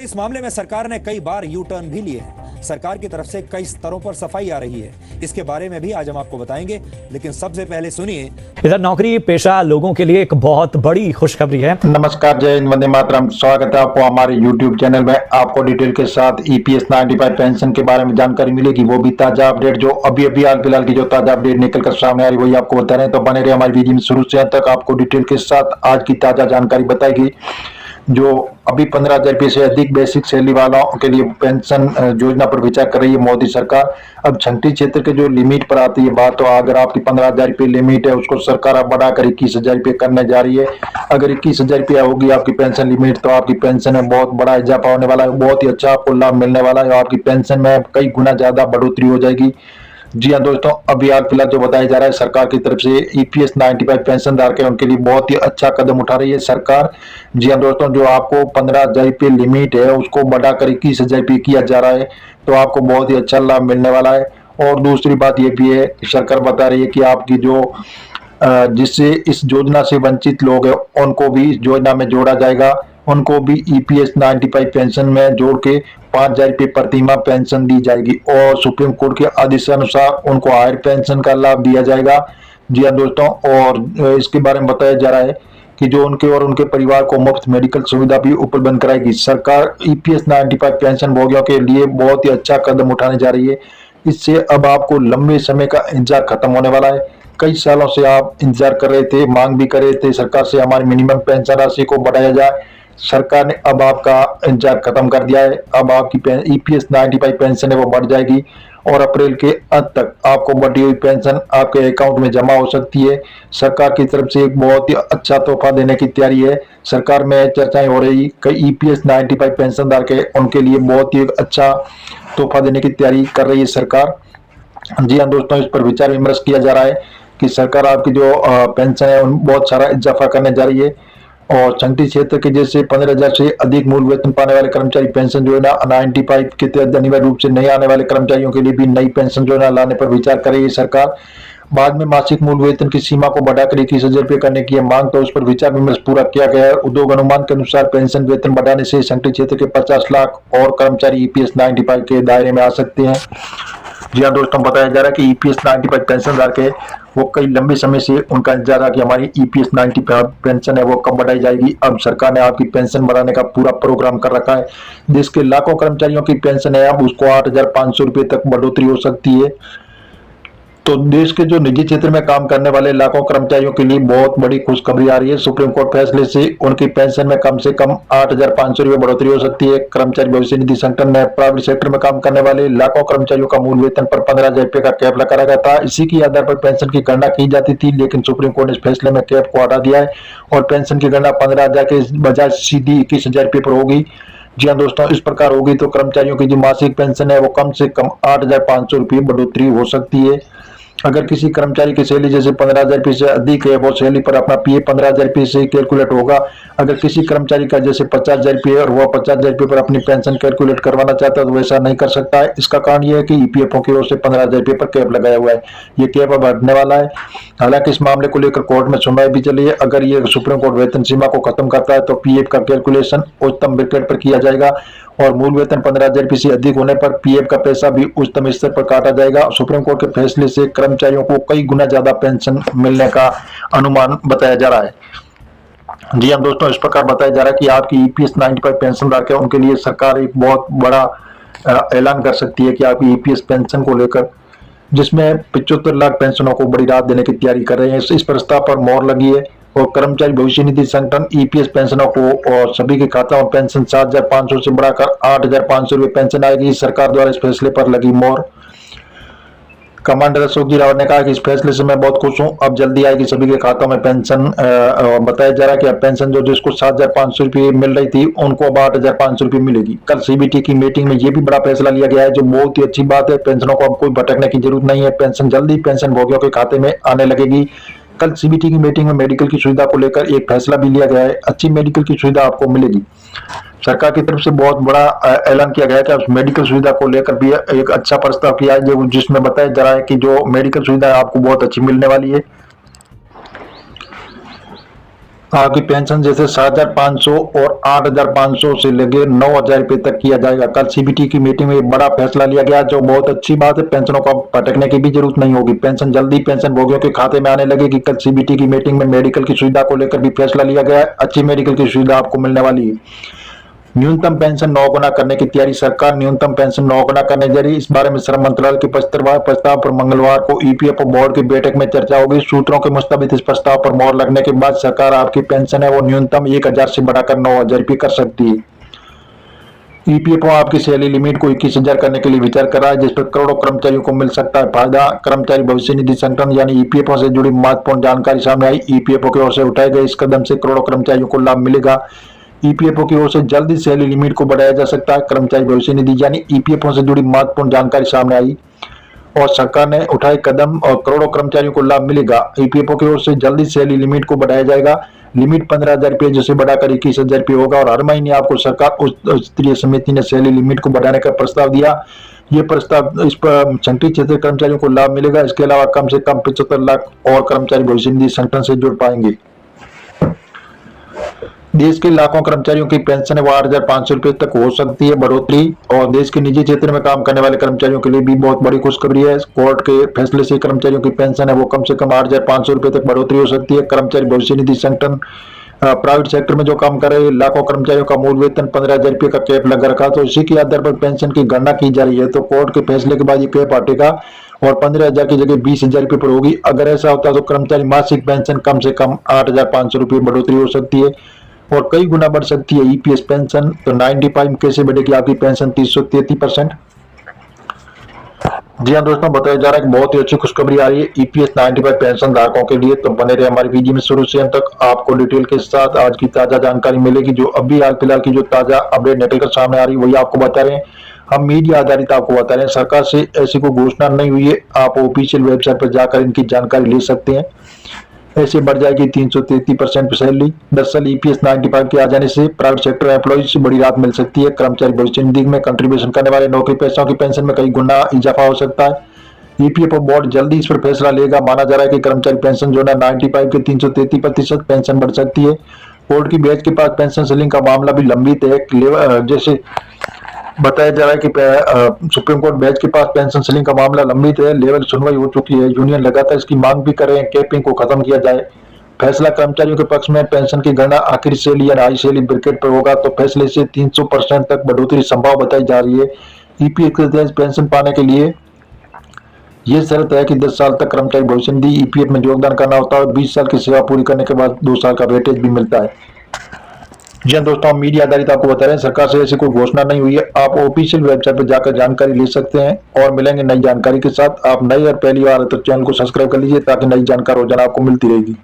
इस मामले में सरकार ने कई बार यू टर्न भी लिए हैं। सरकार की तरफ से कई स्तरों पर सफाई आ रही है, इसके बारे में भी आज हम आपको बताएंगे, लेकिन सबसे पहले सुनिए। इधर नौकरी पेशा लोगों के लिए एक बहुत बड़ी खुशखबरी है। नमस्कार, जय हिंद, वंदे मातरम। स्वागत है आपको हमारे YouTube चैनल में। आपको डिटेल के साथ EPS 95 पेंशन के बारे में जानकारी मिलेगी, वो भी ताजा अपडेट जो अभी हाल फिलहाल की जो ताजा अपडेट निकल कर सामने आ रही वही आपको बता रहे हैं। तो बने रहे हमारी वीडियो में शुरू से अंत तक। आपको डिटेल के साथ आज की ताजा जानकारी बताएगी। जो अभी 15,000 रुपये से अधिक बेसिक सैलरी वालों के लिए पेंशन योजना पर विचार कर रही है मोदी सरकार। अब छंटी क्षेत्र के जो लिमिट पर आती है बात, तो अगर आपकी 15,000 रुपये लिमिट है उसको सरकार अब बढ़ाकर 21,000 रुपये करने जा रही है। अगर 21,000 रुपया होगी आपकी पेंशन लिमिट, तो आपकी पेंशन में बहुत बड़ा इजाफा होने वाला है, बहुत ही अच्छा आपको लाभ मिलने वाला है। आपकी पेंशन में कई गुना ज्यादा बढ़ोतरी हो जाएगी। जी हाँ दोस्तों, अभी हाल फिलहाल जो बताया जा रहा है सरकार की तरफ से EPS 95 पेंशन धारक है उनके लिए बहुत ही अच्छा कदम उठा रही है सरकार। जी हाँ दोस्तों, जो आपको 15,000 रुपये लिमिट है उसको बढ़ाकर 21,000 रुपये किया जा रहा है, तो आपको बहुत ही अच्छा लाभ मिलने वाला है। और दूसरी बात ये भी है, सरकार बता रही है कि आपकी जो जिससे इस योजना से वंचित लोग हैं उनको भी इस योजना में जोड़ा जाएगा। उनको भी EPS 95 पेंशन में जोड़ के 5,000 रुपये प्रति माह पेंशन दी जाएगी और सुप्रीम कोर्ट के आदेशानुसार उनको हायर पेंशन का लाभ दिया जाएगा। जी हाँ दोस्तों, और इसके बारे में बताया जा रहा है कि जो उनके और उनके परिवार को मुफ्त मेडिकल सुविधा भी उपलब्ध कराएगी। सरकार EPS 95 पेंशन भोगियों के लिए बहुत ही अच्छा कदम उठाने जा रही है। इससे अब आपको लंबे समय का इंतजार खत्म होने वाला है। कई सालों से आप इंतजार कर रहे थे, मांग भी कर रहे थे सरकार से हमारी मिनिमम पेंशन राशि को बढ़ाया जाए। सरकार ने अब आपका इंतजार खत्म कर दिया है। अब आपकी EPS 95 पेंशन है वो बढ़ जाएगी और अप्रैल के अंत तक आपको बढ़ी हुई पेंशन आपके अकाउंट में जमा हो सकती है। सरकार की तरफ से एक बहुत ही अच्छा तोहफा देने की तैयारी है। सरकार में चर्चाएं हो रही, कई EPS 95 पेंशनधारक के उनके लिए बहुत ही अच्छा तोहफा देने की तैयारी कर रही है सरकार। जी हाँ दोस्तों, इस पर विचार विमर्श किया जा रहा है कि सरकार आपकी जो पेंशन है उन बहुत सारा इजाफा करने जा रही है। और छंटी क्षेत्र के जैसे 15,000 से अधिक मूल वेतन पाने वाले कर्मचारी पेंशन योजना 95 के तहत अनिवार्य रूप से नहीं आने वाले कर्मचारियों के लिए भी नई पेंशन योजना लाने पर विचार कर रही है सरकार। बाद में मासिक मूल वेतन की सीमा को बढ़ाकर 21,000 रुपये करने की मांग, तो उस पर विचार विमर्श पूरा किया गया है। उद्योग अनुमान के अनुसार पेंशन वेतन बढ़ाने से छंटी क्षेत्र के 50 लाख और कर्मचारी EPS 95 के दायरे में आ सकते हैं। जी हाँ दोस्तों, बताया जा रहा है कि EPS 95 पेंशन धारक है वो कई लंबे समय से उनका इंतजार है कि हमारी EPS 95 पेंशन है वो कब बढ़ाई जाएगी। अब सरकार ने आपकी पेंशन बढ़ाने का पूरा प्रोग्राम कर रखा है। देश के लाखों कर्मचारियों की पेंशन है अब उसको 8,500 रुपये तक बढ़ोतरी हो सकती है। तो देश के जो निजी क्षेत्र में काम करने वाले लाखों कर्मचारियों के लिए बहुत बड़ी खुशखबरी आ रही है। सुप्रीम कोर्ट फैसले से उनकी पेंशन में कम से कम 8,500 रुपये बढ़ोतरी हो सकती है। कर्मचारी भविष्य निधि संगठन ने प्राइवेट सेक्टर में काम करने वाले लाखों कर्मचारियों का मूल वेतन पर 15,000 रुपये का कैप लगा रखा था। इसी के आधार पर पेंशन की गणना की जाती थी, लेकिन सुप्रीम कोर्ट ने इस फैसले में कैप को हटा दिया है और पेंशन की गणना 15,000 के बजाय सीधी 21,000 रुपये पर होगी। जी हाँ दोस्तों, इस प्रकार होगी तो कर्मचारियों की जो मासिक पेंशन है वो कम से कम 8,500 रुपये बढ़ोतरी हो सकती है। अगर किसी कर्मचारी की सैलरी जैसे 15,000 रुपये से अधिक है, वो सैलरी पर अपना PF 15,000 रुपये से कैलकुलेट होगा। अगर किसी कर्मचारी का जैसे 50,000 रुपये और वह 50,000 रुपये पर अपनी पेंशन कैलकुलेट करवाना चाहता है तो वैसा नहीं कर सकता है। इसका कारण यह है कि EPFO की ओर से 15,000 रुपये पर कैप लगाया हुआ है। ये कैप अब हटने वाला है। हालांकि इस मामले को लेकर कोर्ट में सुनवाई भी चली है। अगर ये सुप्रीम कोर्ट वेतन सीमा को खत्म करता है तो PF का कैलकुलेशन उच्चतम ब्रैकेट पर किया जाएगा और मूल वेतन 15,000 रुपये से अधिक होने पर PF का पैसा भी उच्चतम स्तर पर काटा जाएगा। सुप्रीम कोर्ट के फैसले से कर्मचारियों को कई गुना ज्यादा पेंशन मिलने का अनुमान बताया जा रहा है। जी हाँ दोस्तों, इस प्रकार बताया जा रहा है कि आपकी EPS 95 पेंशन धारक है उनके लिए सरकार एक बहुत बड़ा ऐलान कर सकती है कि आपकी EPS पेंशन को लेकर, जिसमें 75 लाख पेंशनों को बड़ी राहत देने की तैयारी कर रहे हैं। इस प्रस्ताव पर मोहर लगी है और कर्मचारी भविष्य निधि संगठन EPS पेंशनों को और सभी के खातों में पेंशन 7,500 से बढ़ाकर 8,500 रुपये पेंशन आएगी। सरकार द्वारा इस फैसले पर लगी मोहर। कमांडर अशोक जी रावत ने कहा कि इस फैसले से मैं बहुत खुश हूं, अब जल्दी आएगी सभी के खातों में पेंशन। बताया जा रहा है कि अब पेंशन जो जिसको 7,500 रुपये मिल रही थी उनको अब 8,500 रुपये मिलेगी। कल CBT की मीटिंग में ये भी बड़ा फैसला लिया गया है जो बहुत ही अच्छी बात है। पेंशनों को अब कोई भटकने की जरूरत नहीं है, पेंशन जल्दी पेंशन भोगियों के खाते में आने लगेगी। कल CBT की मीटिंग में मेडिकल की सुविधा को लेकर एक फैसला भी लिया गया है। अच्छी मेडिकल की सुविधा आपको मिलेगी। सरकार की तरफ से बहुत बड़ा ऐलान किया गया है कि अब मेडिकल सुविधा को लेकर भी एक अच्छा प्रस्ताव किया है जिसमें बताया जा रहा है कि जो मेडिकल सुविधा है आपको बहुत अच्छी मिलने वाली है। आपकी पेंशन जैसे 7,500 और 8,500 से लेकर 9,000 रुपए तक किया जाएगा। कल सीबीटी की मीटिंग में बड़ा फैसला लिया गया, जो बहुत अच्छी बात है। पेंशनों को भटकने की भी जरूरत नहीं होगी, पेंशन जल्दी पेंशन भोगियों के खाते में आने लगेगी। कल सीबीटी की मीटिंग में मेडिकल की सुविधा को लेकर भी फैसला लिया गया है। अच्छी मेडिकल की सुविधा आपको मिलने वाली है। न्यूनतम पेंशन 9 गुना करने की तैयारी, सरकार न्यूनतम पेंशन 9 गुना करने जा रही है। इस बारे में श्रम मंत्रालय के प्रस्ताव पर मंगलवार को ईपीएफओ बोर्ड की बैठक में चर्चा होगी। सूत्रों के मुताबिक इस प्रस्ताव पर मोहर लगने के बाद सरकार आपकी पेंशन है वो न्यूनतम 1,000 से बढ़ाकर 9,000 रुपये कर सकती है। ईपीएफओ आपकी सैलरी लिमिट को 21,000 करने के लिए विचार कर रहा है, जिस पर करोड़ों कर्मचारियों को मिल सकता है फायदा। कर्मचारी भविष्य निधि संगठन यानी ईपीएफओ से जुड़ी महत्वपूर्ण जानकारी सामने आई। ईपीएफओ की ओर से उठाए गए इस कदम से करोड़ों कर्मचारियों को लाभ मिलेगा। ईपीएफओ की ओर से जल्दी सैलरी लिमिट को बढ़ाया जा सकता है। कर्मचारी भविष्य निधि यानी ईपीएफओ से जुड़ी महत्वपूर्ण जानकारी सामने आई और सरकार ने उठाए कदम और करोड़ों कर्मचारियों को लाभ मिलेगा। ईपीएफओ की ओर से जल्दी सैलरी लिमिट को बढ़ाया जाएगा। लिमिट 15,000 रुपये जिसे बढ़ाकर 21,000 रुपये होगा और हर महीने आपको सरकार उच्च स्तरीय समिति ने सैलरी लिमिट को बढ़ाने का प्रस्ताव दिया। ये प्रस्ताव इस पर संगठित क्षेत्र कर्मचारियों को लाभ मिलेगा। इसके अलावा कम से कम 75 लाख और कर्मचारी भविष्य निधि संगठन से जुड़ पाएंगे। देश के लाखों कर्मचारियों की पेंशन है वो 8,500 रुपये तक हो सकती है बढ़ोतरी। और देश के निजी क्षेत्र में काम करने वाले कर्मचारियों के लिए भी बहुत बड़ी खुशखबरी है। कोर्ट के फैसले से कर्मचारियों की पेंशन है वो कम से कम 8,500 रुपये तक बढ़ोतरी हो सकती है। कर्मचारी भविष्य निधि संगठन प्राइवेट सेक्टर में जो काम कर रहे लाखों कर्मचारियों का मूल वेतन 15,000 रुपये का कैप लगा रखा, तो इसी के आधार पर पेंशन की गणना की जा रही है। तो कोर्ट के फैसले के बाद ये कैप हटेगा और 15,000 की जगह 20,000 रुपये पर होगी। अगर ऐसा होता है तो कर्मचारी मासिक पेंशन कम से कम 8,500 रुपये बढ़ोतरी हो सकती है और कई गुना बढ़ सकती है। ईपीएस पेंशन तो 95 कैसे बढ़ेगी आपकी पेंशन 333%। जी हाँ दोस्तों, बताया जा रहा है कि बहुत ही अच्छी खुशखबरी आ रही है ईपीएस 95 पेंशन धारकों के लिए। तो बने रहे हमारी वीडियो में शुरू से अंत तक, आपको डिटेल के साथ आज की ताजा जानकारी मिलेगी। जो अभी हाल फिलहाल की जो ताजा अपडेट निकलकर सामने आ रही है वही आपको बता रहे हैं। हम मीडिया आधारित आपको बता रहे हैं, सरकार से ऐसी कोई घोषणा नहीं हुई है। आप ऑफिशियल वेबसाइट पर जाकर इनकी जानकारी ले सकते हैं। ऐसे बढ़ जाएगी 333% सैलरी। दरअसल ईपीएस 95 के आ जाने से प्राइवेट सेक्टर एम्प्लॉइज से बड़ी राहत मिल सकती है। कर्मचारी भविष्य निधि में कंट्रीब्यूशन करने वाले नौकरी पेशों की पेंशन में कई गुना इजाफा हो सकता है। ईपीएफओ बोर्ड जल्दी इस पर फैसला लेगा। माना जा रहा है कि कर्मचारी पेंशन जो है 95 के 333% पेंशन बढ़ सकती है। बोर्ड की बेंच के पास पेंशन सीलिंग का मामला भी लंबित है। जैसे बताया जा रहा है कि सुप्रीम कोर्ट बेंच के पास पेंशन सीलिंग का मामला लंबित है। लेवल सुनवाई हो चुकी है। यूनियन लगातार इसकी मांग भी कर रहे हैं, कैपिंग को खत्म किया जाए। फैसला कर्मचारियों के पक्ष में। पेंशन की गणना आखिरी सैलरी या हाई सैलरी ब्रैकेट पर होगा, तो फैसले से 300% तक बढ़ोतरी संभव बताई जा रही है। ईपीएफ के तहत पेंशन पाने के लिए यह शर्त है कि 10 साल तक कर्मचारी भविष्य निधि ईपीएफ में योगदान करना होता है। 20 साल की सेवा पूरी करने के बाद 2 साल का वेटेज भी मिलता है। जी हाँ दोस्तों, मीडिया आधारित आपको बता रहे हैं, सरकार से ऐसी कोई घोषणा नहीं हुई है। आप ऑफिशियल वेबसाइट पर जाकर जानकारी ले सकते हैं और मिलेंगे नई जानकारी के साथ। आप नई और पहली बार तो चैनल को सब्सक्राइब कर लीजिए ताकि नई जानकारी रोजाना आपको मिलती रहेगी।